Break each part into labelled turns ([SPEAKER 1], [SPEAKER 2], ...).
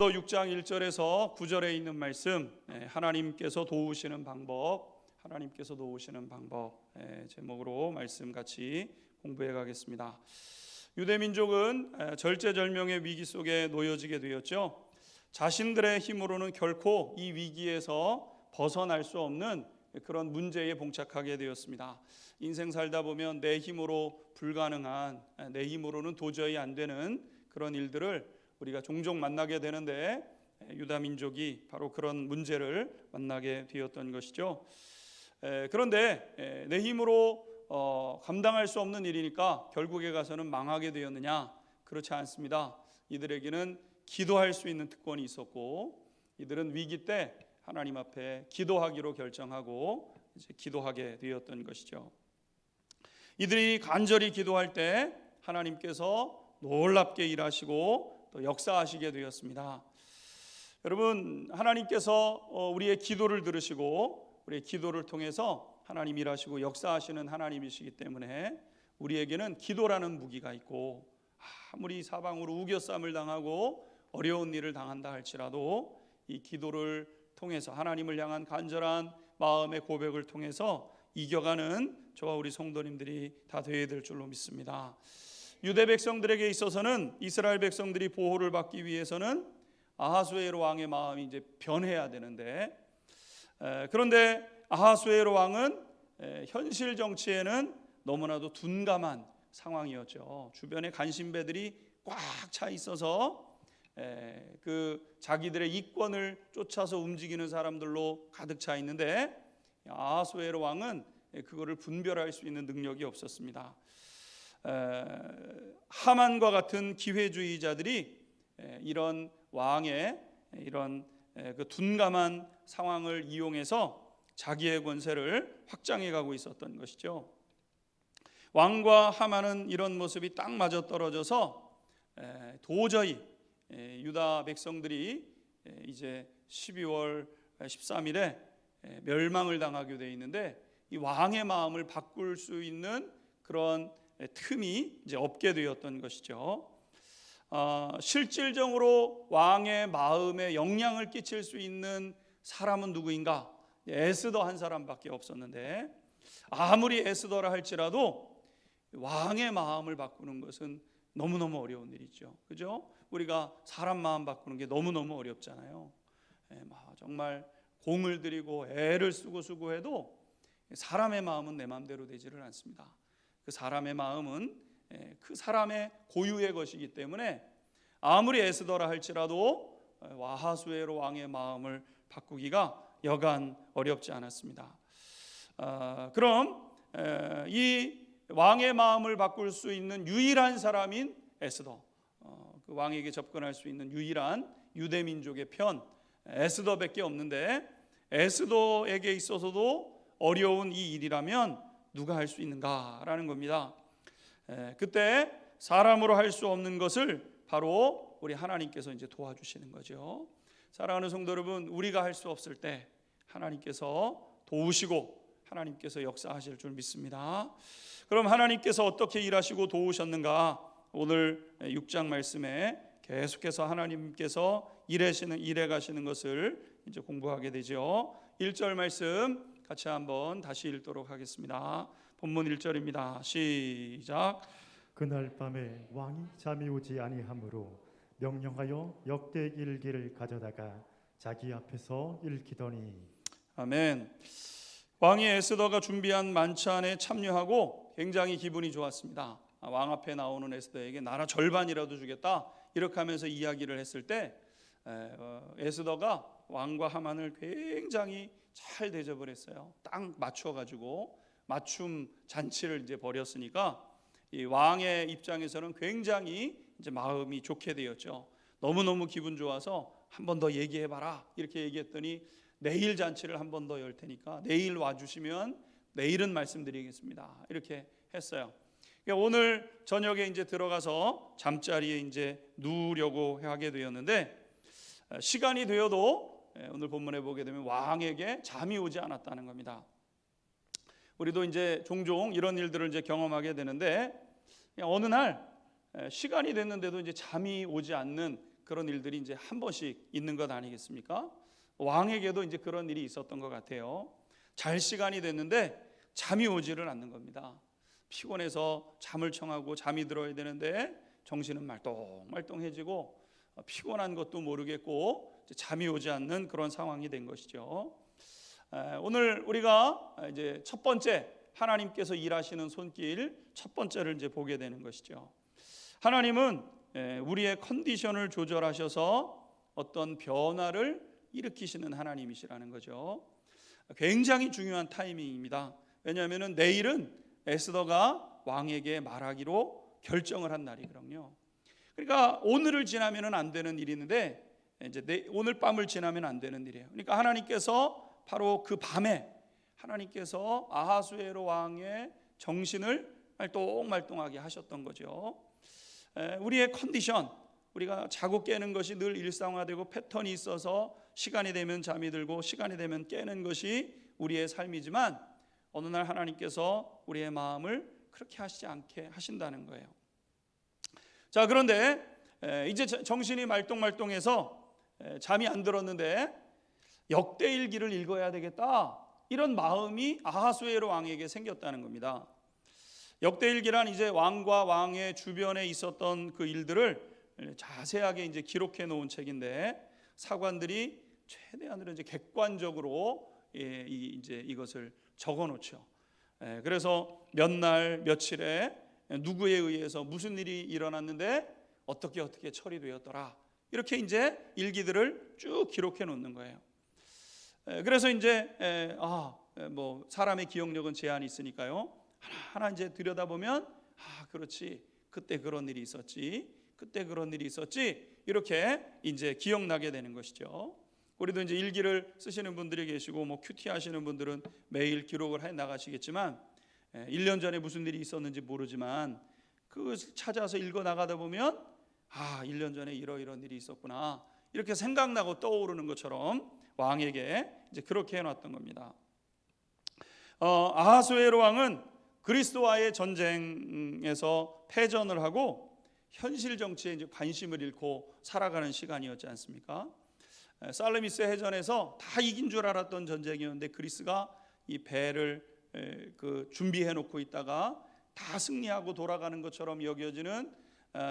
[SPEAKER 1] 또 6장 1절에서 9절에 있는 말씀, 하나님께서 도우시는 방법, 하나님께서 도우시는 방법 제목으로 말씀 같이 공부해 가겠습니다. 유대민족은 절제절명의 위기 속에 놓여지게 되었죠. 자신들의 힘으로는 결코 이 위기에서 벗어날 수 없는 그런 문제에 봉착하게 되었습니다. 인생 살다 보면 내 힘으로 불가능한, 내 힘으로는 도저히 안 되는 그런 일들을 우리가 종종 만나게 되는데, 유다민족이 바로 그런 문제를 만나게 되었던 것이죠. 그런데 내 힘으로 감당할 수 없는 일이니까 결국에 가서는 망하게 되었느냐? 그렇지 않습니다. 이들에게는 기도할 수 있는 특권이 있었고, 이들은 위기 때 하나님 앞에 기도하기로 결정하고 이제 기도하게 되었던 것이죠. 이들이 간절히 기도할 때 하나님께서 놀랍게 일하시고 또 역사하시게 되었습니다. 여러분, 하나님께서 우리의 기도를 들으시고 우리의 기도를 통해서 하나님 일하시고 역사하시는 하나님이시기 때문에 우리에게는 기도라는 무기가 있고, 아무리 사방으로 우겨쌈을 당하고 어려운 일을 당한다 할지라도 이 기도를 통해서 하나님을 향한 간절한 마음의 고백을 통해서 이겨가는 저와 우리 성도님들이 다 되어야 될 줄로 믿습니다. 유대 백성들에게 있어서는, 이스라엘 백성들이 보호를 받기 위해서는 아하수에로 왕의 마음이 이제 변해야 되는데, 그런데 아하수에로 왕은 현실 정치에는 너무나도 둔감한 상황이었죠. 주변에 간신배들이 꽉 차 있어서 그 자기들의 이권을 쫓아서 움직이는 사람들로 가득 차 있는데, 아하수에로 왕은 그거를 분별할 수 있는 능력이 없었습니다. 하만과 같은 기회주의자들이 이런 왕의 이런 그 둔감한 상황을 이용해서 자기의 권세를 확장해 가고 있었던 것이죠. 왕과 하만은 이런 모습이 딱 맞아떨어져서 도저히 유다 백성들이 이제 12월 13일에 멸망을 당하게 되어 있는데, 이 왕의 마음을 바꿀 수 있는 그런 틈이 이제 없게 되었던 것이죠. 실질적으로 왕의 마음에 영향을 끼칠 수 있는 사람은 누구인가? 에스더 한 사람밖에 없었는데, 아무리 에스더라 할지라도 왕의 마음을 바꾸는 것은 너무너무 어려운 일이죠. 그죠? 우리가 사람 마음 바꾸는 게 너무너무 어렵잖아요. 정말 공을 들이고 애를 쓰고 수고해도 사람의 마음은 내 마음대로 되지를 않습니다. 그 사람의 마음은 그 사람의 고유의 것이기 때문에 아무리 애쓰더라 할지라도 아하수에로 왕의 마음을 바꾸기가 여간 어렵지 않았습니다. 그럼 이 왕의 마음을 바꿀 수 있는 유일한 사람인 에스더, 그 왕에게 접근할 수 있는 유일한 유대민족의 편 에스더밖에 없는데, 에스더에게 있어서도 어려운 이 일이라면 누가 할 수 있는가라는 겁니다. 그때 사람으로 할 수 없는 것을 바로 우리 하나님께서 이제 도와주시는 거죠. 사랑하는 성도 여러분, 우리가 할 수 없을 때 하나님께서 도우시고 하나님께서 역사하실 줄 믿습니다. 그럼 하나님께서 어떻게 일하시고 도우셨는가? 오늘 6장 말씀에 계속해서 하나님께서 일해 가시는 것을 이제 공부하게 되죠. 1절 말씀 같이 한번 다시 읽도록 하겠습니다. 본문 1절입니다. 시작.
[SPEAKER 2] 그날 밤에 왕이 잠이 오지 아니하므로 명령하여 역대 일기를 가져다가 자기 앞에서 읽히더니.
[SPEAKER 1] 아멘. 왕이 에스더가 준비한 만찬에 참여하고 굉장히 기분이 좋았습니다. 왕 앞에 나오는 에스더에게 나라 절반이라도 주겠다, 이렇게 하면서 이야기를 했을 때 에스더가 왕과 하만을 굉장히 잘 대접을 했어요. 딱 맞춰가지고 맞춤 잔치를 이제 벌였으니까 이 왕의 입장에서는 굉장히 이제 마음이 좋게 되었죠. 너무너무 기분 좋아서 한 번 더 얘기해봐라, 이렇게 얘기했더니 내일 잔치를 한 번 더 열 테니까 내일 와주시면 내일은 말씀드리겠습니다, 이렇게 했어요. 그러니까 오늘 저녁에 이제 들어가서 잠자리에 이제 누우려고 하게 되었는데, 시간이 되어도 오늘 본문에 보게 되면 왕에게 잠이 오지 않았다는 겁니다. 우리도 이제 종종 이런 일들을 이제 경험하게 되는데, 어느 날 시간이 됐는데도 이제 잠이 오지 않는 그런 일들이 이제 한 번씩 있는 것 아니겠습니까? 왕에게도 이제 그런 일이 있었던 것 같아요. 잘 시간이 됐는데 잠이 오지를 않는 겁니다. 피곤해서 잠을 청하고 잠이 들어야 되는데 정신은 말똥말똥해지고 피곤한 것도 모르겠고 잠이 오지 않는 그런 상황이 된 것이죠. 오늘 우리가 이제 첫 번째 하나님께서 일하시는 손길 첫 번째를 이제 보게 되는 것이죠. 하나님은 우리의 컨디션을 조절하셔서 어떤 변화를 일으키시는 하나님이시라는 거죠. 굉장히 중요한 타이밍입니다. 왜냐하면 내일은 에스더가 왕에게 말하기로 결정을 한 날이거든요. 그러니까 오늘을 지나면 안 되는 일인데 이제 오늘 밤을 지나면 안 되는 일이에요. 그러니까 하나님께서 바로 그 밤에 하나님께서 아하수에로 왕의 정신을 말똥말똥하게 하셨던 거죠. 우리의 컨디션, 우리가 자고 깨는 것이 늘 일상화되고 패턴이 있어서 시간이 되면 잠이 들고 시간이 되면 깨는 것이 우리의 삶이지만 어느 날 하나님께서 우리의 마음을 그렇게 하시지 않게 하신다는 거예요. 자, 그런데 이제 정신이 말똥말똥해서 잠이 안 들었는데 역대일기를 읽어야 되겠다, 이런 마음이 아하수에로 왕에게 생겼다는 겁니다. 역대일기란 이제 왕과 왕의 주변에 있었던 그 일들을 자세하게 이제 기록해 놓은 책인데 사관들이 최대한으로 이제 객관적으로 이제 이것을 적어 놓죠. 그래서 몇 날 며칠에 누구에 의해서 무슨 일이 일어났는데 어떻게 처리되었더라, 이렇게 이제 일기들을 쭉 기록해 놓는 거예요. 그래서 이제 뭐 사람의 기억력은 제한이 있으니까요, 하나 이제 들여다보면 그렇지, 그때 그런 일이 있었지, 그때 그런 일이 있었지, 이렇게 이제 기억나게 되는 것이죠. 우리도 이제 일기를 쓰시는 분들이 계시고 뭐 큐티 하시는 분들은 매일 기록을 해 나가시겠지만 1년 전에 무슨 일이 있었는지 모르지만 그 찾아서 읽어 나가다 보면 1년 전에 이런 일이 있었구나, 이렇게 생각나고 떠오르는 것처럼 왕에게 이제 그렇게 해놨던 겁니다. 아하수에로 왕은 그리스도와의 전쟁에서 패전을 하고 현실 정치에 이제 관심을 잃고 살아가는 시간이었지 않습니까? 살레미스 해전에서 다 이긴 줄 알았던 전쟁이었는데 그리스가 이 배를 준비해 놓고 있다가 다 승리하고 돌아가는 것처럼 여겨지는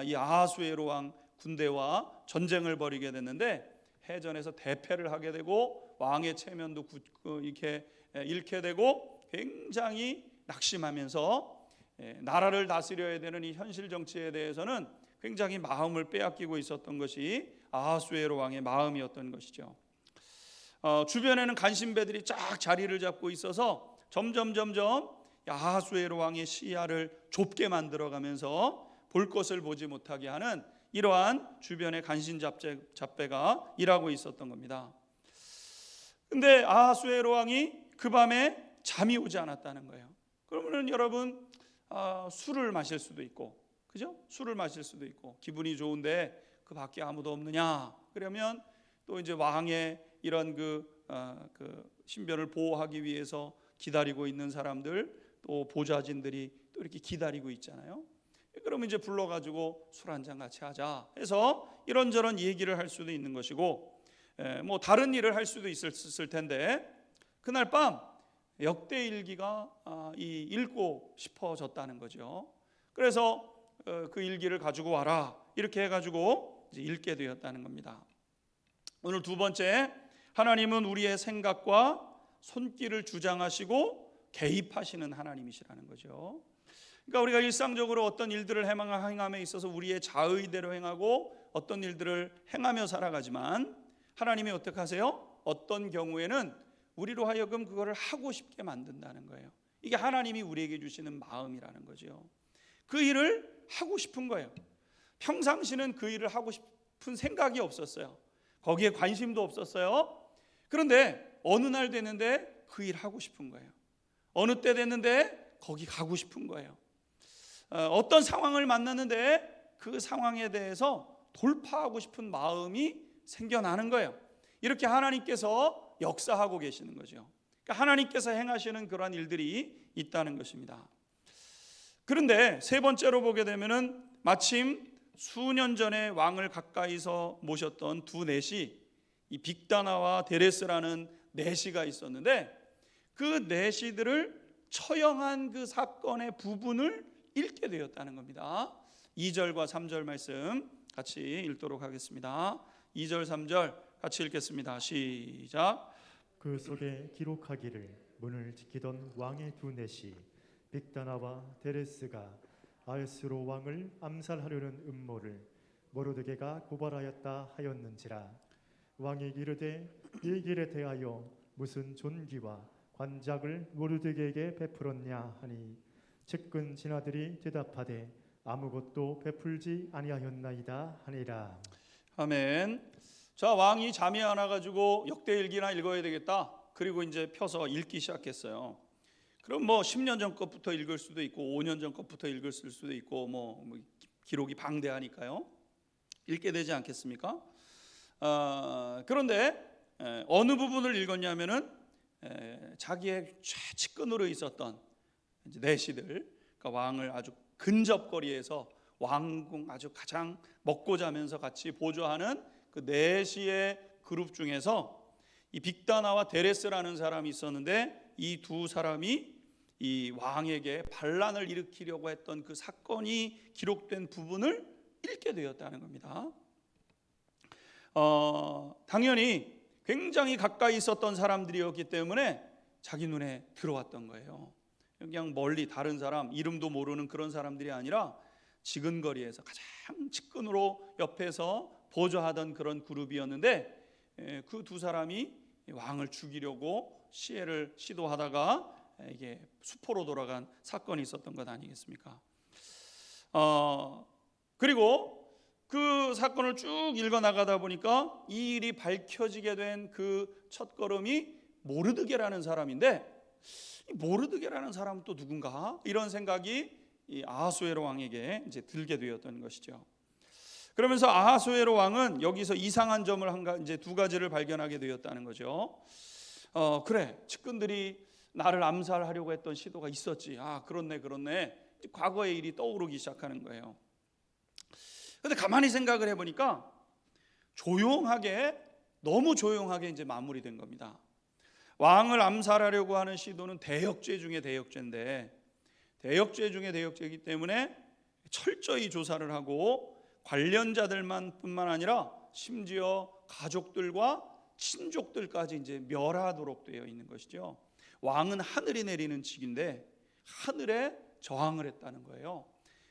[SPEAKER 1] 이 아하수에로 왕 군대와 전쟁을 벌이게 됐는데 해전에서 대패를 하게 되고 왕의 체면도 이렇게 잃게 되고 굉장히 낙심하면서 나라를 다스려야 되는 이 현실 정치에 대해서는 굉장히 마음을 빼앗기고 있었던 것이 아하수에로 왕의 마음이었던 것이죠. 주변에는 간신배들이 쫙 자리를 잡고 있어서 점점 아하수에로 왕의 시야를 좁게 만들어가면서 볼 것을 보지 못하게 하는 이러한 주변의 간신 잡배가 일하고 있었던 겁니다. 근데 아하수에로 왕이 그 밤에 잠이 오지 않았다는 거예요. 그러면은 여러분 술을 마실 수도 있고, 그죠? 술을 마실 수도 있고 기분이 좋은데 그 밖에 아무도 없느냐? 그러면 또 이제 왕의 이런 그 신변을 보호하기 위해서 기다리고 있는 사람들, 또 보좌진들이 또 이렇게 기다리고 있잖아요. 그러면 이제 불러가지고 술 한잔 같이 하자 해서 이런저런 얘기를 할 수도 있는 것이고, 뭐 다른 일을 할 수도 있었을 텐데 그날 밤 역대일기가 읽고 싶어졌다는 거죠. 그래서 그 일기를 가지고 와라, 이렇게 해가지고 이제 읽게 되었다는 겁니다. 오늘 두 번째, 하나님은 우리의 생각과 손길을 주장하시고 개입하시는 하나님이시라는 거죠. 그러니까 우리가 일상적으로 어떤 일들을 행함에 있어서 우리의 자의대로 행하고 어떤 일들을 행하며 살아가지만 하나님이 어떻게 하세요? 어떤 경우에는 우리로 하여금 그거를 하고 싶게 만든다는 거예요. 이게 하나님이 우리에게 주시는 마음이라는 거죠. 그 일을 하고 싶은 거예요. 평상시는 그 일을 하고 싶은 생각이 없었어요. 거기에 관심도 없었어요. 그런데 어느 날 됐는데 그 일 하고 싶은 거예요. 어느 때 됐는데 거기 가고 싶은 거예요. 어떤 상황을 만났는데 그 상황에 대해서 돌파하고 싶은 마음이 생겨나는 거예요. 이렇게 하나님께서 역사하고 계시는 거죠. 그러니까 하나님께서 행하시는 그러한 일들이 있다는 것입니다. 그런데 세 번째로 보게 되면은 마침 수년 전에 왕을 가까이서 모셨던 두 내시, 이 빅다나와 데레스라는 내시가 있었는데 그 내시들을 처형한 그 사건의 부분을 읽게 되었다는 겁니다. 2절과 3절 말씀 같이 읽도록 하겠습니다. 2절 3절 같이 읽겠습니다. 시작.
[SPEAKER 2] 그 속에 기록하기를 문을 지키던 왕의 두 내시 빅다나와 데레스가 아하스로 왕을 암살하려는 음모를 모르드게가 고발하였다 하였는지라. 왕이 이르되 이 길에 대하여 무슨 존귀와 관작을 모르드게에게 베풀었냐 하니 측근 신하들이 대답하되 아무것도 베풀지 아니하였나이다 하니라.
[SPEAKER 1] 아멘. 자, 왕이 잠이 안 와가지고 역대일기나 읽어야 되겠다. 그리고 이제 펴서 읽기 시작했어요. 그럼 뭐 10년 전 것부터 읽을 수도 있고 5년 전 것부터 읽을 수도 있고 뭐 기록이 방대하니까요. 읽게 되지 않겠습니까? 그런데 어느 부분을 읽었냐면은 자기의 최측근으로 있었던 이제 내시들, 그러니까 왕을 아주 근접거리에서 왕궁 아주 가장 먹고 자면서 같이 보조하는 그 내시의 그룹 중에서 이 빅다나와 데레스라는 사람이 있었는데 이 두 사람이 이 왕에게 반란을 일으키려고 했던 그 사건이 기록된 부분을 읽게 되었다는 겁니다. 당연히 굉장히 가까이 있었던 사람들이었기 때문에 자기 눈에 들어왔던 거예요. 그냥 멀리 다른 사람, 이름도 모르는 그런 사람들이 아니라 지근거리에서 가장 측근으로 옆에서 보조하던 그런 그룹이었는데 그 두 사람이 왕을 죽이려고 시해를 시도하다가 이게 수포로 돌아간 사건이 있었던 것 아니겠습니까? 그리고 그 사건을 쭉 읽어 나가다 보니까 이 일이 밝혀지게 된 그 첫걸음이 모르드게라는 사람인데, 이 모르드게라는 사람은 또 누군가? 이런 생각이 이 아하수에로 왕에게 이제 들게 되었던 것이죠. 그러면서 아하수에로 왕은 여기서 이상한 점을 이제 두 가지를 발견하게 되었다는 거죠. 그래, 측근들이 나를 암살하려고 했던 시도가 있었지. 그렇네. 과거의 일이 떠오르기 시작하는 거예요. 근데 가만히 생각을 해보니까 너무 조용하게 이제 마무리된 겁니다. 왕을 암살하려고 하는 시도는 대역죄 중에 대역죄인데, 대역죄 중에 대역죄이기 때문에 철저히 조사를 하고 관련자들만 뿐만 아니라 심지어 가족들과 친족들까지 이제 멸하도록 되어 있는 것이죠. 왕은 하늘이 내리는 직인데 하늘에 저항을 했다는 거예요.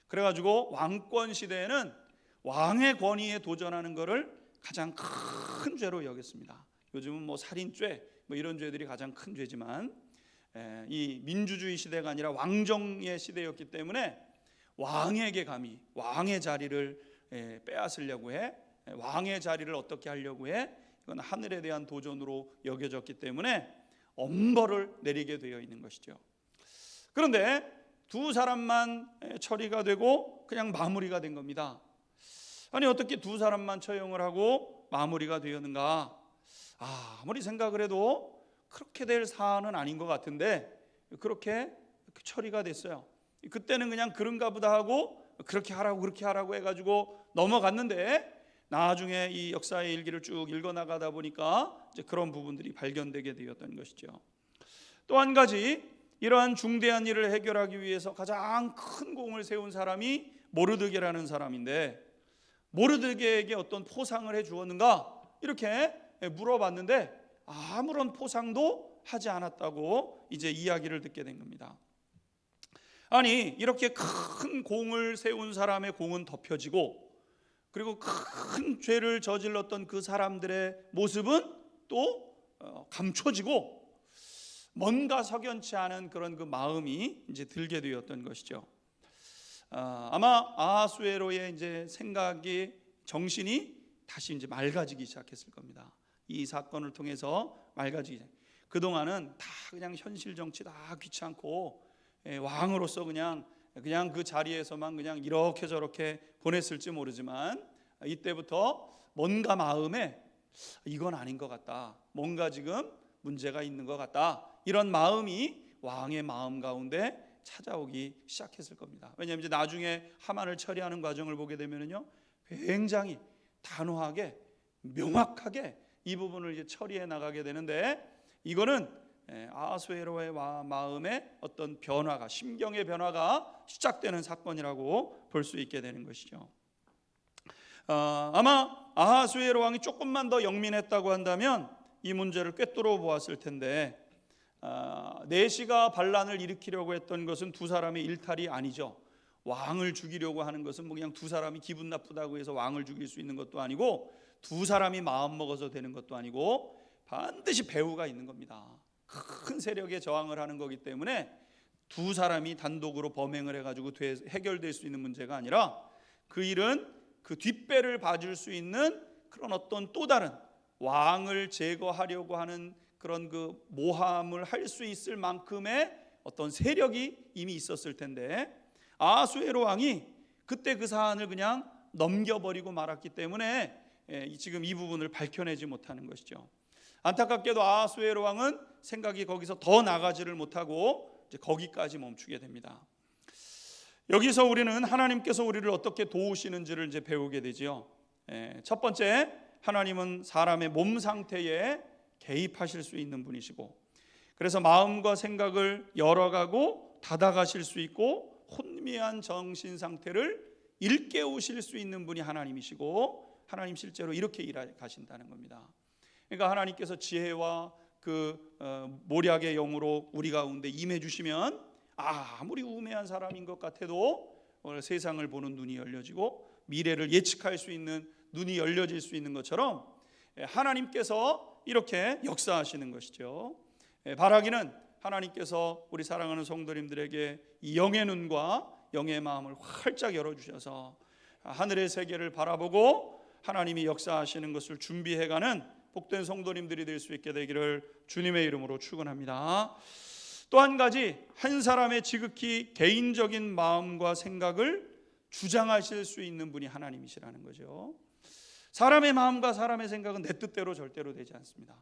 [SPEAKER 1] 그래가지고 왕권 시대에는 왕의 권위에 도전하는 것을 가장 큰 죄로 여겼습니다. 요즘은 뭐 살인죄 뭐 이런 죄들이 가장 큰 죄지만 이 민주주의 시대가 아니라 왕정의 시대였기 때문에 왕에게 감히 왕의 자리를 빼앗으려고 해, 왕의 자리를 어떻게 하려고 해, 이건 하늘에 대한 도전으로 여겨졌기 때문에 엄벌을 내리게 되어 있는 것이죠. 그런데 두 사람만 처리가 되고 그냥 마무리가 된 겁니다. 아니 어떻게 두 사람만 처형을 하고 마무리가 되었는가? 아무리 생각을 해도 그렇게 될 사안은 아닌 것 같은데 그렇게 처리가 됐어요. 그때는 그냥 그런가 보다 하고 그렇게 하라고 해가지고 넘어갔는데 나중에 이 역사의 일기를 쭉 읽어나가다 보니까 이제 그런 부분들이 발견되게 되었던 것이죠. 또 한 가지, 이러한 중대한 일을 해결하기 위해서 가장 큰 공을 세운 사람이 모르드게라는 사람인데, 모르드게에게 어떤 포상을 해 주었는가 이렇게 물어봤는데 아무런 포상도 하지 않았다고 이제 이야기를 듣게 된 겁니다. 아니 이렇게 큰 공을 세운 사람의 공은 덮여지고, 그리고 큰 죄를 저질렀던 그 사람들의 모습은 또 감춰지고, 뭔가 석연치 않은 그런 그 마음이 이제 들게 되었던 것이죠. 아마 아하수에로의 이제 생각이, 정신이 다시 이제 맑아지기 시작했을 겁니다. 이 사건을 통해서 맑아지기. 그동안은 다 그냥 현실 정치 다 귀찮고 왕으로서 그냥 그 자리에서만 그냥 이렇게 저렇게 보냈을지 모르지만, 이때부터 뭔가 마음에 이건 아닌 것 같다, 뭔가 지금 문제가 있는 것 같다, 이런 마음이 왕의 마음 가운데 찾아오기 시작했을 겁니다. 왜냐하면 이제 나중에 하만을 처리하는 과정을 보게 되면은요, 굉장히 단호하게 명확하게 이 부분을 이제 처리해 나가게 되는데, 이거는 아하수에로의 마음의 어떤 변화가, 심경의 변화가 시작되는 사건이라고 볼 수 있게 되는 것이죠. 아마 아하수에로 왕이 조금만 더 영민했다고 한다면 이 문제를 꿰뚫어 보았을 텐데, 내시가 반란을 일으키려고 했던 것은 두 사람의 일탈이 아니죠. 왕을 죽이려고 하는 것은 뭐 그냥 두 사람이 기분 나쁘다고 해서 왕을 죽일 수 있는 것도 아니고, 두 사람이 마음 먹어서 되는 것도 아니고, 반드시 배후가 있는 겁니다. 큰 세력에 저항을 하는 거기 때문에 두 사람이 단독으로 범행을 해가지고 해결될 수 있는 문제가 아니라, 그 일은 그 뒷배를 봐줄 수 있는 그런 어떤 또 다른 왕을 제거하려고 하는 그런 그 모함을 할 수 있을 만큼의 어떤 세력이 이미 있었을 텐데, 아하수에로 왕이 그때 그 사안을 그냥 넘겨버리고 말았기 때문에 지금 이 부분을 밝혀내지 못하는 것이죠. 안타깝게도 아하수에로 왕은 생각이 거기서 더 나가지를 못하고 이제 거기까지 멈추게 됩니다. 여기서 우리는 하나님께서 우리를 어떻게 도우시는지를 이제 배우게 되지요. 첫 번째, 하나님은 사람의 몸 상태에 개입하실 수 있는 분이시고, 그래서 마음과 생각을 열어가고 닫아가실 수 있고, 혼미한 정신 상태를 일깨우실 수 있는 분이 하나님이시고, 하나님 실제로 이렇게 일하신다는 겁니다. 그러니까 하나님께서 지혜와 그 모략의 영으로 우리 가운데 임해 주시면, 아무리 우매한 사람인 것 같아도 오늘 세상을 보는 눈이 열려지고 미래를 예측할 수 있는 눈이 열려질 수 있는 것처럼 하나님께서 이렇게 역사하시는 것이죠. 바라기는 하나님께서 우리 사랑하는 성도님들에게 이 영의 눈과 영의 마음을 활짝 열어주셔서 하늘의 세계를 바라보고 하나님이 역사하시는 것을 준비해가는 복된 성도님들이 될 수 있게 되기를 주님의 이름으로 축원합니다. 또 한 가지, 한 사람의 지극히 개인적인 마음과 생각을 주장하실 수 있는 분이 하나님이시라는 거죠. 사람의 마음과 사람의 생각은 내 뜻대로 절대로 되지 않습니다.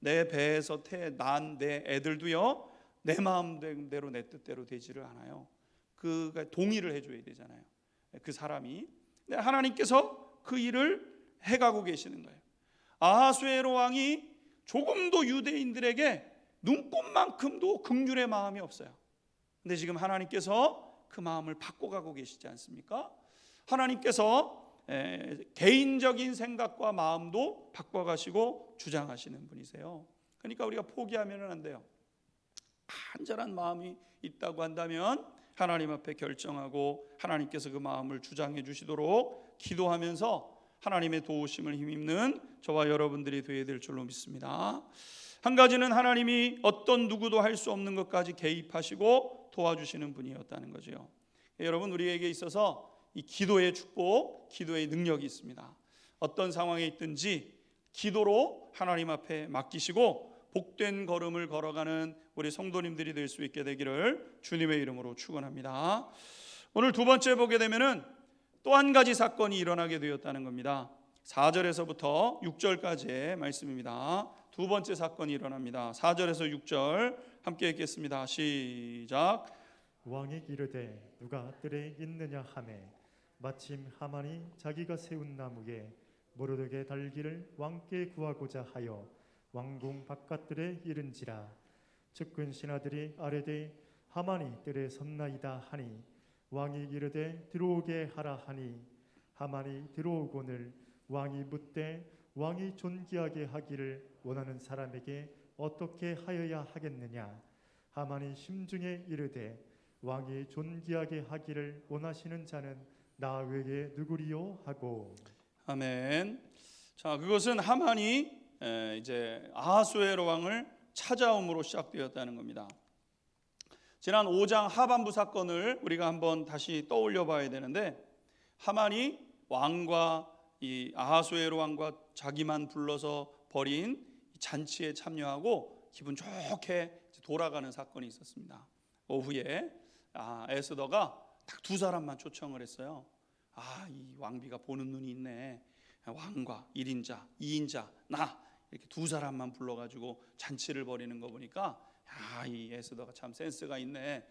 [SPEAKER 1] 내 배에서 난 내 애들도요, 내 마음대로 내 뜻대로 되지를 않아요. 그가 동의를 해줘야 되잖아요, 그 사람이. 근데 하나님께서 그 일을 해가고 계시는 거예요. 아하수에로 왕이 조금도 유대인들에게 눈꼽만큼도 긍휼의 마음이 없어요. 근데 지금 하나님께서 그 마음을 바꿔가고 계시지 않습니까? 하나님께서 개인적인 생각과 마음도 바꿔가시고 주장하시는 분이세요. 그러니까 우리가 포기하면 안 돼요. 간절한 마음이 있다고 한다면 하나님 앞에 결정하고 하나님께서 그 마음을 주장해 주시도록 기도하면서 하나님의 도우심을 힘입는 저와 여러분들이 되어야 될 줄로 믿습니다. 한 가지는 하나님이 어떤 누구도 할 수 없는 것까지 개입하시고 도와주시는 분이었다는 거죠. 여러분, 우리에게 있어서 이 기도의 축복, 기도의 능력이 있습니다. 어떤 상황에 있든지 기도로 하나님 앞에 맡기시고 복된 걸음을 걸어가는 우리 성도님들이 될 수 있게 되기를 주님의 이름으로 축원합니다. 오늘 두 번째 보게 되면은 또 한 가지 사건이 일어나게 되었다는 겁니다. 4절에서부터 6절까지의 말씀입니다. 두 번째 사건이 일어납니다. 4절에서 6절 함께 읽겠습니다. 시작.
[SPEAKER 2] 왕이 이르되 누가 뜰에 있느냐 하매 마침 하만이 자기가 세운 나무에 모르드게 달기를 왕께 구하고자 하여 왕궁 바깥들에 이른지라. 측근 신하들이 아뢰되 하만이 뜰에 섰나이다 하니 왕이 이르되 들어오게 하라 하니 하만이 들어오거늘 왕이 묻되 왕이 존귀하게 하기를 원하는 사람에게 어떻게 하여야 하겠느냐. 하만이 심중에 이르되 왕이 존귀하게 하기를 원하시는 자는 나 외에 누구리요 하고.
[SPEAKER 1] 아멘. 자, 그것은 하만이 이제 아하수에로 왕을 찾아옴으로 시작되었다는 겁니다. 지난 5장 하반부 사건을 우리가 한번 다시 떠올려 봐야 되는데, 하만이 왕과 이 아하수에로 왕과 자기만 불러서 벌인 잔치에 참여하고 기분 좋게 돌아가는 사건이 있었습니다. 오후에 에스더가 딱 두 사람만 초청을 했어요. 이 왕비가 보는 눈이 있네. 왕과 1인자, 2인자, 나 이렇게 두 사람만 불러가지고 잔치를 벌이는 거 보니까 이 에스더가 참 센스가 있네.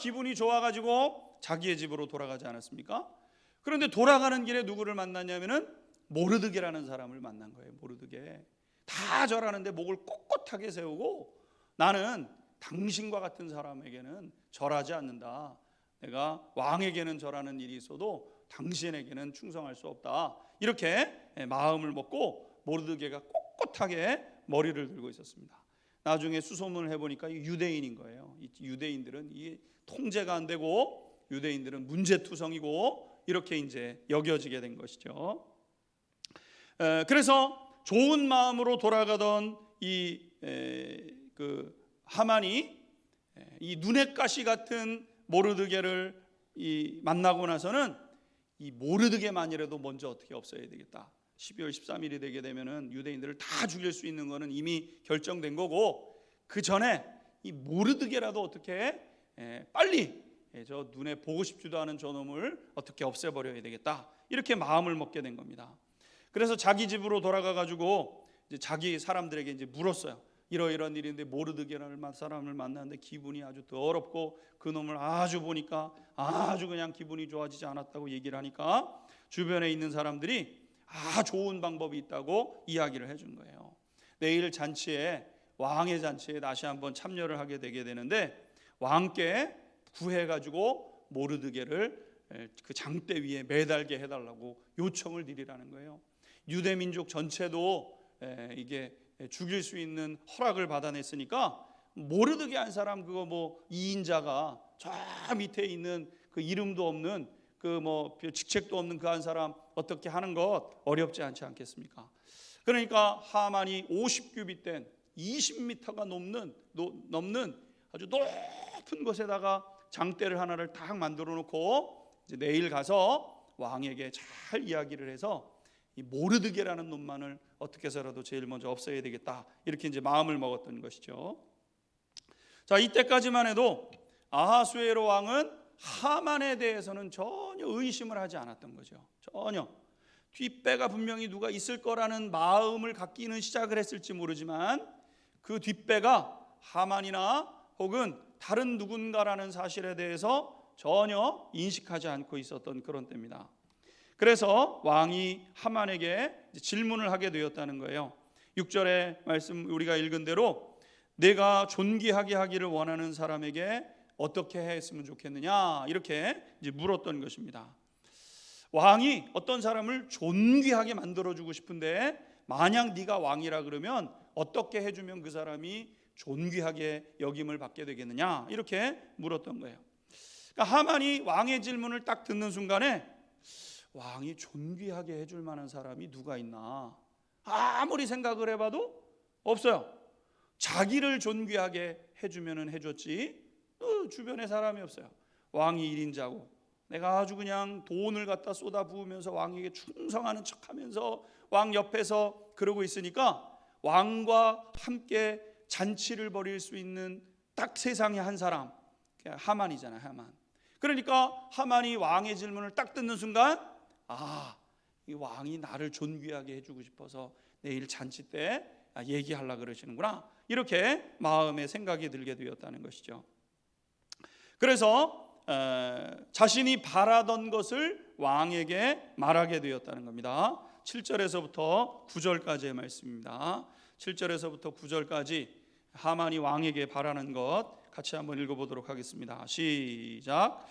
[SPEAKER 1] 기분이 좋아가지고 자기의 집으로 돌아가지 않았습니까? 그런데 돌아가는 길에 누구를 만났냐면은 모르드게라는 사람을 만난 거예요. 모르드게. 다 절하는데 목을 꼿꼿하게 세우고 나는 당신과 같은 사람에게는 절하지 않는다. 내가 왕에게는 절하는 일이 있어도 당신에게는 충성할 수 없다. 이렇게 마음을 먹고 모르드게가 꼿꼿하게 머리를 들고 있었습니다. 나중에 수소문을 해보니까 유대인인 거예요. 이 유대인들은 이 통제가 안 되고 유대인들은 문제투성이고 이렇게 이제 여겨지게 된 것이죠. 그래서 좋은 마음으로 돌아가던 그 하만이 이 눈의 가시 같은 모르드게를 만나고 나서는 이 모르드게만이라도 먼저 어떻게 없애야 되겠다. 12월 13일이 되게 되면은 유대인들을 다 죽일 수 있는 거는 이미 결정된 거고 그 전에 이 모르드게라도 어떻게 빨리 저 눈에 보고 싶지도 않은 저놈을 어떻게 없애버려야 되겠다. 이렇게 마음을 먹게 된 겁니다. 그래서 자기 집으로 돌아가 가지고 이제 자기 사람들에게 이제 물었어요. 이러이러한 일인데 모르드게라는 사람을 만났는데 기분이 아주 더럽고 그 놈을 아주 보니까 아주 그냥 기분이 좋아지지 않았다고 얘기를 하니까 주변에 있는 사람들이 좋은 방법이 있다고 이야기를 해준 거예요. 내일 잔치에 왕의 잔치에 다시 한번 참여를 하게 되게 되는데 왕께 구해가지고 모르드게를 그 장대 위에 매달게 해달라고 요청을 드리라는 거예요. 유대 민족 전체도 이게 죽일 수 있는 허락을 받아냈으니까 모르드게 한 사람 그거 뭐 2인자가 저 밑에 있는 그 이름도 없는 그 뭐 직책도 없는 그 한 사람 어떻게 하는 것 어렵지 않지 않겠습니까? 그러니까 하만이 50규빗 된 20m가 넘는 아주 높은 곳에다가 장대를 하나를 딱 만들어 놓고 이제 내일 가서 왕에게 잘 이야기를 해서 이 모르드게라는 놈만을 어떻게 해서라도 제일 먼저 없애야 되겠다. 이렇게 이제 마음을 먹었던 것이죠. 자, 이때까지만 해도 아하수에로 왕은 하만에 대해서는 전혀 의심을 하지 않았던 거죠. 전혀. 뒷배가 분명히 누가 있을 거라는 마음을 갖기는 시작을 했을지 모르지만 그 뒷배가 하만이나 혹은 다른 누군가라는 사실에 대해서 전혀 인식하지 않고 있었던 그런 때입니다. 그래서 왕이 하만에게 질문을 하게 되었다는 거예요. 6절의 말씀 우리가 읽은 대로 내가 존귀하게 하기를 원하는 사람에게 어떻게 했으면 좋겠느냐 이렇게 이제 물었던 것입니다. 왕이 어떤 사람을 존귀하게 만들어주고 싶은데 만약 네가 왕이라 그러면 어떻게 해주면 그 사람이 존귀하게 여김을 받게 되겠느냐 이렇게 물었던 거예요. 그러니까 하만이 왕의 질문을 딱 듣는 순간에 왕이 존귀하게 해줄 만한 사람이 누가 있나 아무리 생각을 해봐도 없어요. 자기를 존귀하게 해주면 해줬지 주변에 사람이 없어요. 왕이 1인자고 내가 아주 그냥 돈을 갖다 쏟아 부으면서 왕에게 충성하는 척하면서 왕 옆에서 그러고 있으니까 왕과 함께 잔치를 벌일 수 있는 딱 세상에 한 사람 하만이잖아요. 하만. 그러니까 하만이 왕의 질문을 딱 듣는 순간 이 왕이 나를 존귀하게 해주고 싶어서 내일 잔치 때 얘기하려고 그러시는구나 이렇게 마음에 생각이 들게 되었다는 것이죠. 그래서 자신이 바라던 것을 왕에게 말하게 되었다는 겁니다. 7절에서부터 9절까지의 말씀입니다. 7절에서부터 9절까지 하만이 왕에게 바라는 것 같이 한번 읽어보도록 하겠습니다. 시작.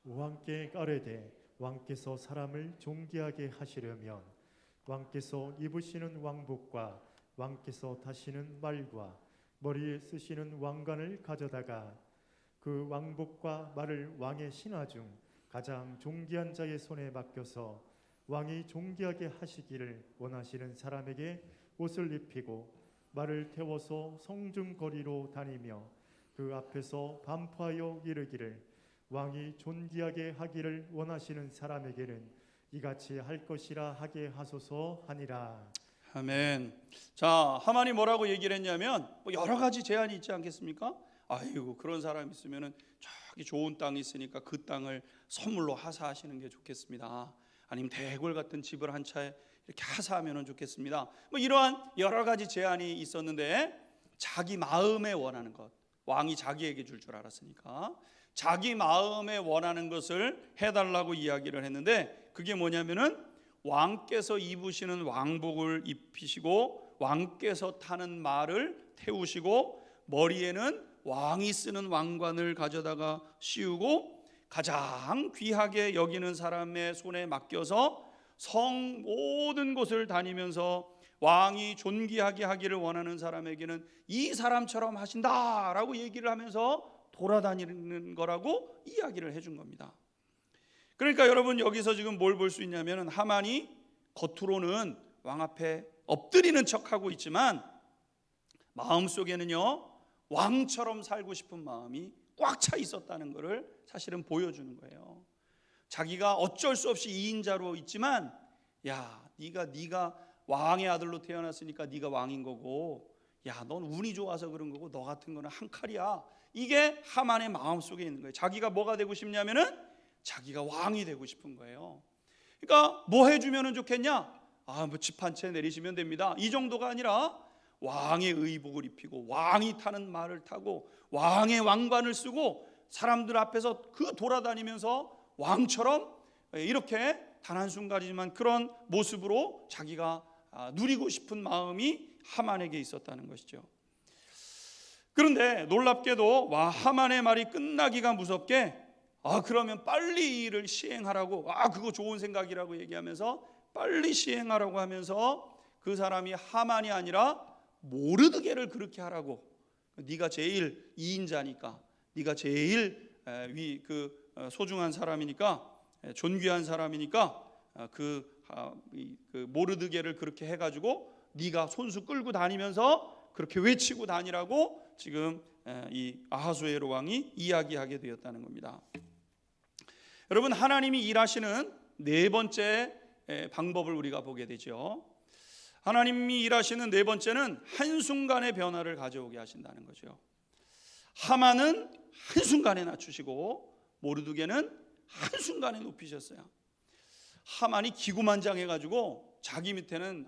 [SPEAKER 2] 왕께 아뢰되 왕께서 사람을 존귀하게 하시려면 왕께서 입으시는 왕복과 왕께서 타시는 말과 머리에 쓰시는 왕관을 가져다가 그 왕복과 말을 왕의 신하 중 가장 존귀한 자의 손에 맡겨서 왕이 존귀하게 하시기를 원하시는 사람에게 옷을 입히고 말을 태워서 성중 거리로 다니며 그 앞에서 반포하여 이르기를 왕이 존귀하게 하기를 원하시는 사람에게는 이같이 할 것이라 하게 하소서 하니라.
[SPEAKER 1] 아멘. 자, 하만이 뭐라고 얘기를 했냐면 여러 가지 제안이 있지 않겠습니까? 아이고 그런 사람 있으면은 저기 좋은 땅이 있으니까 그 땅을 선물로 하사하시는 게 좋겠습니다. 아니면 대궐 같은 집을 한 차에 이렇게 하사하면 좋겠습니다. 이러한 여러 가지 제안이 있었는데 자기 마음에 원하는 것 왕이 자기에게 줄 알았으니까 자기 마음에 원하는 것을 해달라고 이야기를 했는데, 그게 뭐냐면은 왕께서 입으시는 왕복을 입히시고 왕께서 타는 말을 태우시고 머리에는 왕이 쓰는 왕관을 가져다가 씌우고 가장 귀하게 여기는 사람의 손에 맡겨서 성 모든 곳을 다니면서 왕이 존귀하게 하기를 원하는 사람에게는 이 사람처럼 하신다라고 얘기를 하면서 돌아다니는 거라고 이야기를 해준 겁니다. 그러니까 여러분, 여기서 지금 뭘 볼 수 있냐면, 하만이 겉으로는 왕 앞에 엎드리는 척하고 있지만 마음속에는요, 왕처럼 살고 싶은 마음이 꽉 차 있었다는 것을 사실은 보여주는 거예요. 자기가 어쩔 수 없이 2인자로 있지만, 야, 네가 왕의 아들로 태어났으니까 네가 왕인 거고, 야, 넌 운이 좋아서 그런 거고, 너 같은 거는 한 칼이야. 이게 하만의 마음속에 있는 거예요. 자기가 뭐가 되고 싶냐면은 자기가 왕이 되고 싶은 거예요. 그러니까 뭐 해주면 좋겠냐? 뭐 집 한 채 내리시면 됩니다. 이 정도가 아니라 왕의 의복을 입히고 왕이 타는 말을 타고 왕의 왕관을 쓰고 사람들 앞에서 돌아다니면서 왕처럼 이렇게 단 한순간이지만 그런 모습으로 자기가 누리고 싶은 마음이 하만에게 있었다는 것이죠. 그런데 놀랍게도 하만의 말이 끝나기가 무섭게 그러면 빨리 이 일을 시행하라고, 그거 좋은 생각이라고 얘기하면서 빨리 시행하라고 하면서 그 사람이 하만이 아니라 모르드게를 그렇게 하라고, 네가 제일 2인자니까, 네가 제일 소중한 사람이니까, 존귀한 사람이니까 그 모르드게를 그렇게 해가지고 네가 손수 끌고 다니면서 그렇게 외치고 다니라고 지금 이 아하수에로 왕이 이야기하게 되었다는 겁니다. 여러분, 하나님이 일하시는 네 번째 방법을 우리가 보게 되죠. 하나님이 일하시는 네 번째는 한순간의 변화를 가져오게 하신다는 거죠. 하만은 한순간에 낮추시고 모르드게는 한순간에 높이셨어요. 하만이 기구만장해가지고 자기 밑에는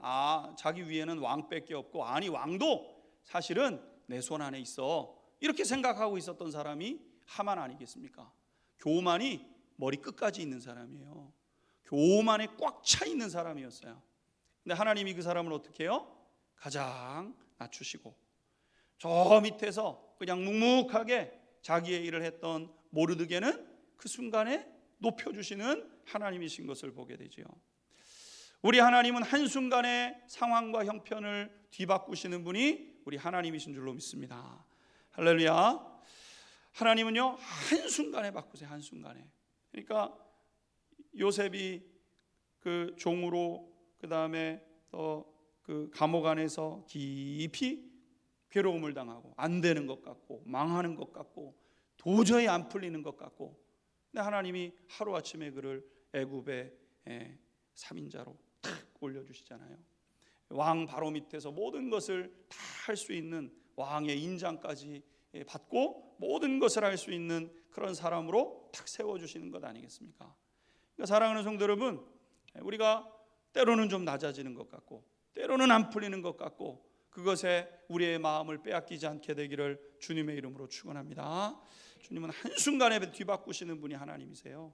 [SPEAKER 1] 자기 위에는 왕밖에 없고, 왕도 사실은 내 손 안에 있어, 이렇게 생각하고 있었던 사람이 하만 아니겠습니까? 교만이 머리 끝까지 있는 사람이에요. 교만에 꽉 차 있는 사람이었어요. 근데 하나님이 그 사람을 어떻게 해요? 가장 낮추시고 저 밑에서 그냥 묵묵하게 자기의 일을 했던 모르드게는 그 순간에 높여주시는 하나님이신 것을 보게 되죠. 우리 하나님은 한순간에 상황과 형편을 뒤바꾸시는 분이 우리 하나님이신 줄로 믿습니다. 할렐루야. 하나님은요, 한순간에 바꾸세요. 한순간에. 그러니까 요셉이 그 종으로, 그 다음에 그 감옥 안에서 깊이 괴로움을 당하고 안 되는 것 같고 망하는 것 같고 도저히 안 풀리는 것 같고, 근데 하나님이 하루아침에 그를 애굽의 3인자로 탁 올려주시잖아요. 왕 바로 밑에서 모든 것을 다 할 수 있는 왕의 인장까지 받고 모든 것을 할 수 있는 그런 사람으로 탁 세워주시는 것 아니겠습니까? 그러니까 사랑하는 성도 여러분, 우리가 때로는 좀 낮아지는 것 같고 때로는 안 풀리는 것 같고 그것에 우리의 마음을 빼앗기지 않게 되기를 주님의 이름으로 축원합니다. 주님은 한순간에 뒤바꾸시는 분이 하나님이세요.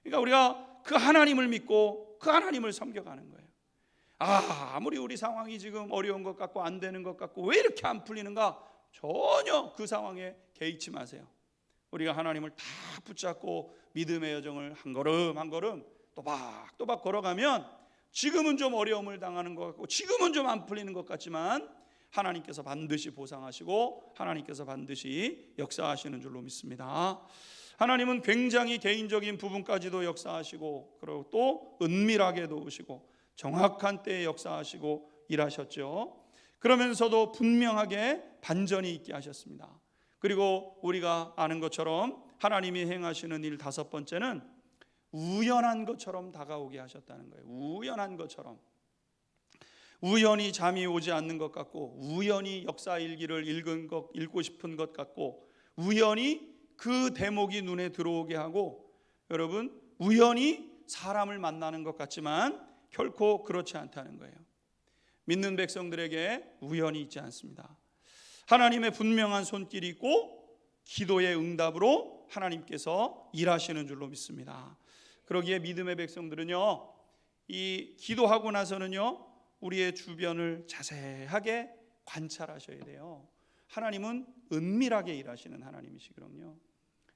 [SPEAKER 1] 그러니까 우리가 그 하나님을 믿고 그 하나님을 섬겨가는 거예요. 아무리 우리 상황이 지금 어려운 것 같고 안 되는 것 같고 왜 이렇게 안 풀리는가, 전혀 그 상황에 개의치 마세요. 우리가 하나님을 다 붙잡고 믿음의 여정을 한 걸음 한 걸음 또박또박 걸어가면 지금은 좀 어려움을 당하는 것 같고 지금은 좀 안 풀리는 것 같지만 하나님께서 반드시 보상하시고 하나님께서 반드시 역사하시는 줄로 믿습니다. 하나님은 굉장히 개인적인 부분까지도 역사하시고 그리고 또 은밀하게 도우시고 정확한 때에 역사하시고 일하셨죠. 그러면서도 분명하게 반전이 있게 하셨습니다. 그리고 우리가 아는 것처럼 하나님이 행하시는 일 다섯 번째는 우연한 것처럼 다가오게 하셨다는 거예요. 우연한 것처럼. 우연히 잠이 오지 않는 것 같고 우연히 역사 일기를 읽고 싶은 것 같고 우연히 그 대목이 눈에 들어오게 하고, 여러분, 우연히 사람을 만나는 것 같지만 결코 그렇지 않다는 거예요. 믿는 백성들에게 우연이 있지 않습니다. 하나님의 분명한 손길이 있고 기도의 응답으로 하나님께서 일하시는 줄로 믿습니다. 그러기에 믿음의 백성들은요, 이 기도하고 나서는요, 우리의 주변을 자세하게 관찰하셔야 돼요. 하나님은 은밀하게 일하시는 하나님이시거든요.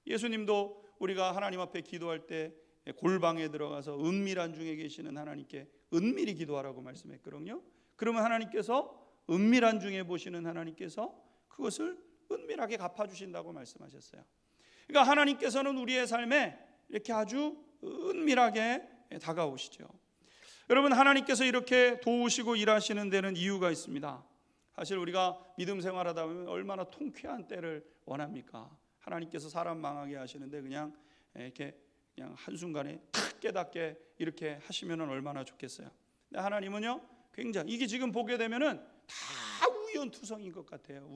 [SPEAKER 1] 예수님도 우리가 하나님 앞에 기도할 때 골방에 들어가서 은밀한 중에 계시는 하나님께 은밀히 기도하라고 말씀했거든요. 그러면 하나님께서 은밀한 중에 보시는 하나님께서 그것을 은밀하게 갚아주신다고 말씀하셨어요. 그러니까 하나님께서는 우리의 삶에 이렇게 아주 은밀하게 다가오시죠. 여러분, 하나님께서 이렇게 도우시고 일하시는 데는 이유가 있습니다. 사실 우리가 믿음 생활하다 보면 얼마나 통쾌한 때를 원합니까? 하나님께서 사람 망하게 하시는데 그냥 이렇게 그냥 한순간에 탁 깨닫게 이렇게 하시면 얼마나 좋겠어요. 근데 하나님은요, 굉장히 이게 지금 보게 되면은 다 우연투성인 것 같아요.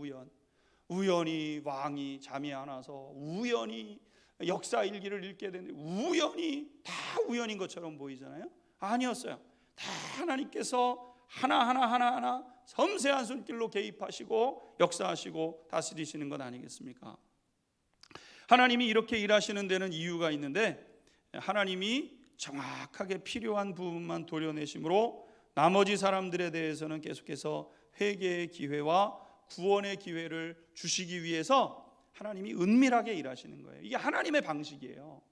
[SPEAKER 1] 우연히 왕이 잠이 안 와서 우연히 역사 일기를 읽게 되는데 우연히 다 우연인 것처럼 보이잖아요. 아니었어요. 다 하나님께서 하나하나 섬세한 손길로 개입하시고 역사하시고 다스리시는 것 아니겠습니까? 하나님이 이렇게 일하시는 데는 이유가 있는데, 하나님이 정확하게 필요한 부분만 도려내심으로 나머지 사람들에 대해서는 계속해서 회개의 기회와 구원의 기회를 주시기 위해서 하나님이 은밀하게 일하시는 거예요. 이게 하나님의 방식이에요.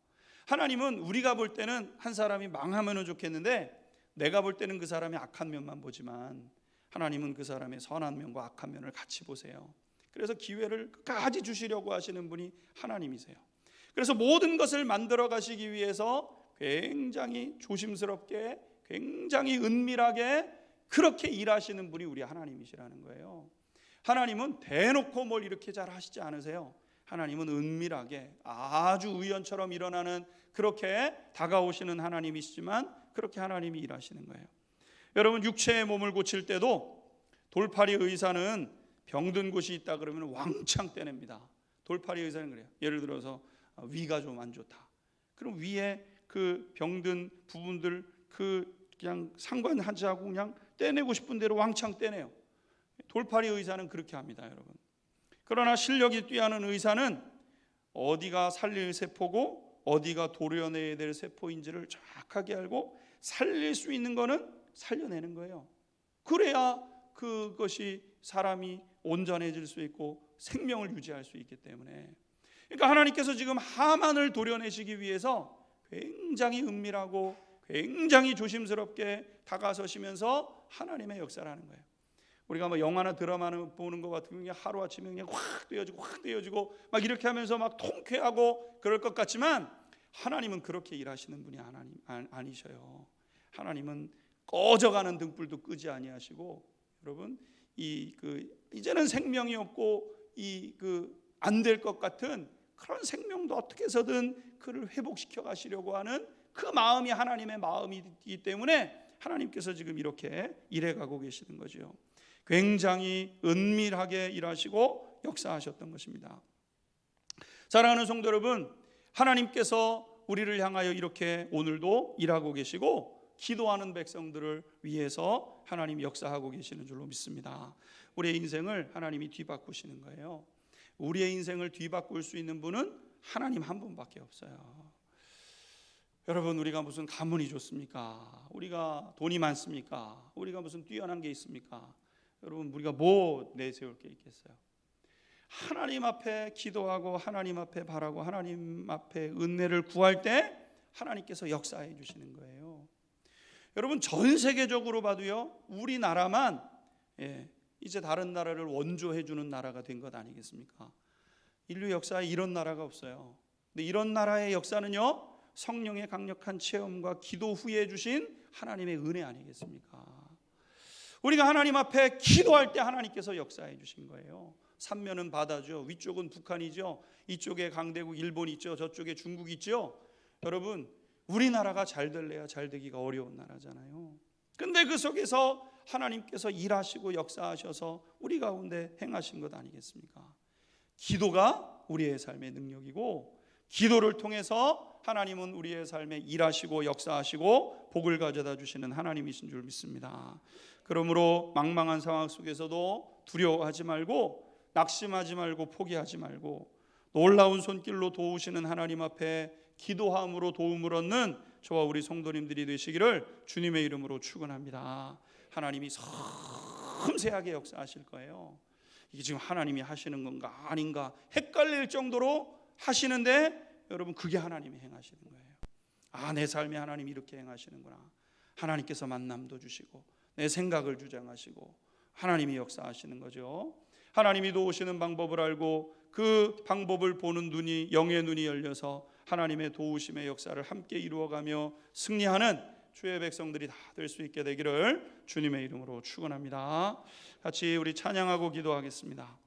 [SPEAKER 1] 하나님은 우리가 볼 때는 한 사람이 망하면 좋겠는데 내가 볼 때는 그 사람의 악한 면만 보지만 하나님은 그 사람의 선한 면과 악한 면을 같이 보세요. 그래서 기회를 끝까지 주시려고 하시는 분이 하나님이세요. 그래서 모든 것을 만들어 가시기 위해서 굉장히 조심스럽게, 굉장히 은밀하게 그렇게 일하시는 분이 우리 하나님이시라는 거예요. 하나님은 대놓고 뭘 이렇게 잘 하시지 않으세요. 하나님은 은밀하게 아주 우연처럼 일어나는, 그렇게 다가오시는 하나님이시지만 그렇게 하나님이 일하시는 거예요. 여러분, 육체의 몸을 고칠 때도 돌팔이 의사는 병든 곳이 있다 그러면 왕창 떼냅니다. 돌팔이 의사는 그래요. 예를 들어서 위가 좀 안 좋다. 그럼 위에 그 병든 부분들 그냥 상관하지 않고 그냥 떼내고 싶은 대로 왕창 떼내요. 돌팔이 의사는 그렇게 합니다, 여러분. 그러나 실력이 뛰어난 의사는 어디가 살릴 세포고 어디가 도려내야 될 세포인지를 정확하게 알고 살릴 수 있는 거는 살려내는 거예요. 그래야 그것이 사람이 온전해질 수 있고 생명을 유지할 수 있기 때문에. 그러니까 하나님께서 지금 하만을 도려내시기 위해서 굉장히 은밀하고 굉장히 조심스럽게 다가서시면서 하나님의 역사를 하는 거예요. 우리가 뭐 영화나 드라마는 보는 것 같으면 그냥 하루아침에 그냥 확 되어지고 막 이렇게 하면서 막 통쾌하고 그럴 것 같지만 하나님은 그렇게 일하시는 분이 아니셔요. 하나님은 꺼져가는 등불도 끄지 아니하시고, 여러분, 이제는 생명이 없고 안 될 것 같은 그런 생명도 어떻게 해서든 그를 회복시켜 가시려고 하는 그 마음이 하나님의 마음이기 때문에 하나님께서 지금 이렇게 일해가고 계시는 거죠. 굉장히 은밀하게 일하시고 역사하셨던 것입니다. 사랑하는 성도 여러분, 하나님께서 우리를 향하여 이렇게 오늘도 일하고 계시고 기도하는 백성들을 위해서 하나님 역사하고 계시는 줄로 믿습니다. 우리의 인생을 하나님이 뒤바꾸시는 거예요. 우리의 인생을 뒤바꿀 수 있는 분은 하나님 한 분밖에 없어요. 여러분, 우리가 무슨 가문이 좋습니까? 우리가 돈이 많습니까? 우리가 무슨 뛰어난 게 있습니까? 여러분, 우리가 뭐 내세울 게 있겠어요? 하나님 앞에 기도하고 하나님 앞에 바라고 하나님 앞에 은혜를 구할 때 하나님께서 역사해 주시는 거예요. 여러분, 전 세계적으로 봐도요, 우리나라만 이제 다른 나라를 원조해 주는 나라가 된 것 아니겠습니까? 인류 역사에 이런 나라가 없어요. 근데 이런 나라의 역사는요, 성령의 강력한 체험과 기도 후에 주신 하나님의 은혜 아니겠습니까? 우리가 하나님 앞에 기도할 때 하나님께서 역사해 주신 거예요. 삼면은 바다죠. 위쪽은 북한이죠. 이쪽에 강대국 일본 있죠. 저쪽에 중국 있죠. 여러분, 우리나라가 잘 될래야 잘 되기가 어려운 나라잖아요. 근데 그 속에서 하나님께서 일하시고 역사하셔서 우리 가운데 행하신 것 아니겠습니까? 기도가 우리의 삶의 능력이고, 기도를 통해서 하나님은 우리의 삶에 일하시고 역사하시고 복을 가져다 주시는 하나님이신 줄 믿습니다. 그러므로 망망한 상황 속에서도 두려워하지 말고 낙심하지 말고 포기하지 말고 놀라운 손길로 도우시는 하나님 앞에 기도함으로 도움을 얻는 저와 우리 성도님들이 되시기를 주님의 이름으로 축원합니다. 하나님이 섬세하게 역사하실 거예요. 이게 지금 하나님이 하시는 건가 아닌가 헷갈릴 정도로 하시는데 여러분 그게 하나님이 행하시는 거예요. 아, 내 삶에 하나님이 이렇게 행하시는구나. 하나님께서 만남도 주시고 내 생각을 주장하시고 하나님이 역사하시는 거죠. 하나님이 도우시는 방법을 알고 그 방법을 보는 눈이, 영의 눈이 열려서 하나님의 도우심의 역사를 함께 이루어가며 승리하는 주의 백성들이 다 될 수 있게 되기를 주님의 이름으로 축원합니다. 같이 우리 찬양하고 기도하겠습니다.